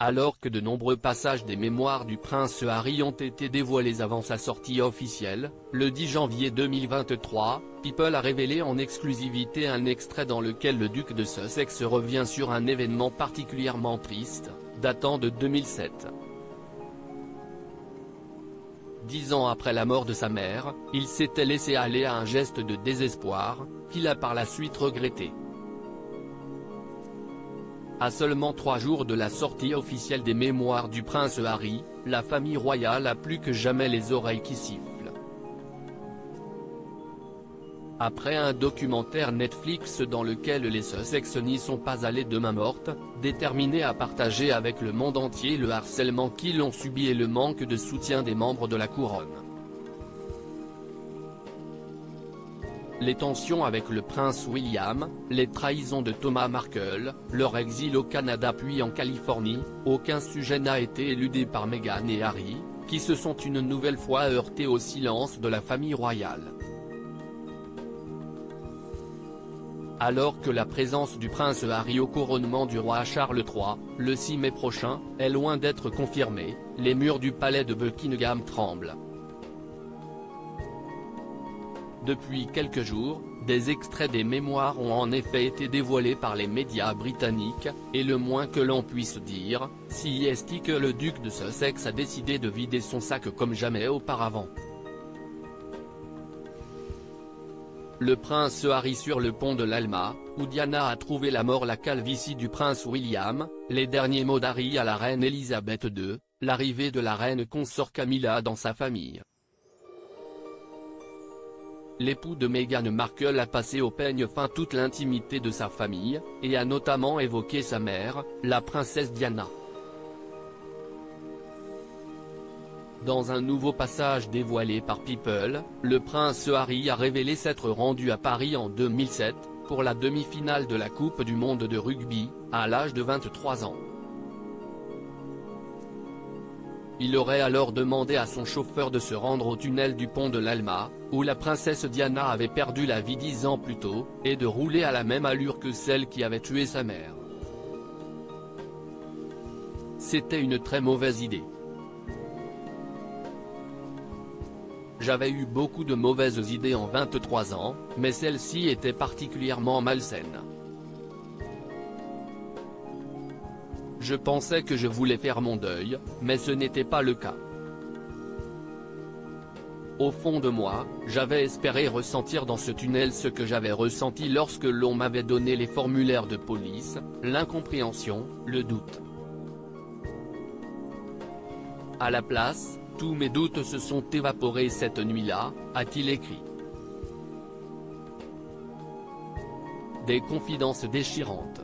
Alors que de nombreux passages des mémoires du prince Harry ont été dévoilés avant sa sortie officielle, le 10 janvier 2023, People a révélé en exclusivité un extrait dans lequel le duc de Sussex revient sur un événement particulièrement triste, datant de 2007. 10 ans après la mort de sa mère, il s'était laissé aller à un geste de désespoir, qu'il a par la suite regretté. À seulement 3 jours de la sortie officielle des mémoires du prince Harry, la famille royale a plus que jamais les oreilles qui sifflent. Après un documentaire Netflix dans lequel les Sussex n'y sont pas allés de main morte, déterminés à partager avec le monde entier le harcèlement qu'ils ont subi et le manque de soutien des membres de la couronne. Les tensions avec le prince William, les trahisons de Thomas Markle, leur exil au Canada puis en Californie, aucun sujet n'a été éludé par Meghan et Harry, qui se sont une nouvelle fois heurtés au silence de la famille royale. Alors que la présence du prince Harry au couronnement du roi Charles III, le 6 mai prochain, est loin d'être confirmée, les murs du palais de Buckingham tremblent. Depuis quelques jours, des extraits des mémoires ont en effet été dévoilés par les médias britanniques, et le moins que l'on puisse dire, si est que le duc de Sussex a décidé de vider son sac comme jamais auparavant. Le prince Harry sur le pont de l'Alma, où Diana a trouvé la mort, la calvitie du prince William, les derniers mots d'Harry à la reine Elisabeth II, l'arrivée de la reine consort Camilla dans sa famille. L'époux de Meghan Markle a passé au peigne fin toute l'intimité de sa famille, et a notamment évoqué sa mère, la princesse Diana. Dans un nouveau passage dévoilé par People, le prince Harry a révélé s'être rendu à Paris en 2007, pour la demi-finale de la Coupe du monde de rugby, à l'âge de 23 ans. Il aurait alors demandé à son chauffeur de se rendre au tunnel du pont de l'Alma, où la princesse Diana avait perdu la vie 10 ans plus tôt, et de rouler à la même allure que celle qui avait tué sa mère. C'était une très mauvaise idée. J'avais eu beaucoup de mauvaises idées en 23 ans, mais celle-ci était particulièrement malsaine. Je pensais que je voulais faire mon deuil, mais ce n'était pas le cas. Au fond de moi, j'avais espéré ressentir dans ce tunnel ce que j'avais ressenti lorsque l'on m'avait donné les formulaires de police, l'incompréhension, le doute. À la place, tous mes doutes se sont évaporés cette nuit-là, a-t-il écrit. Des confidences déchirantes.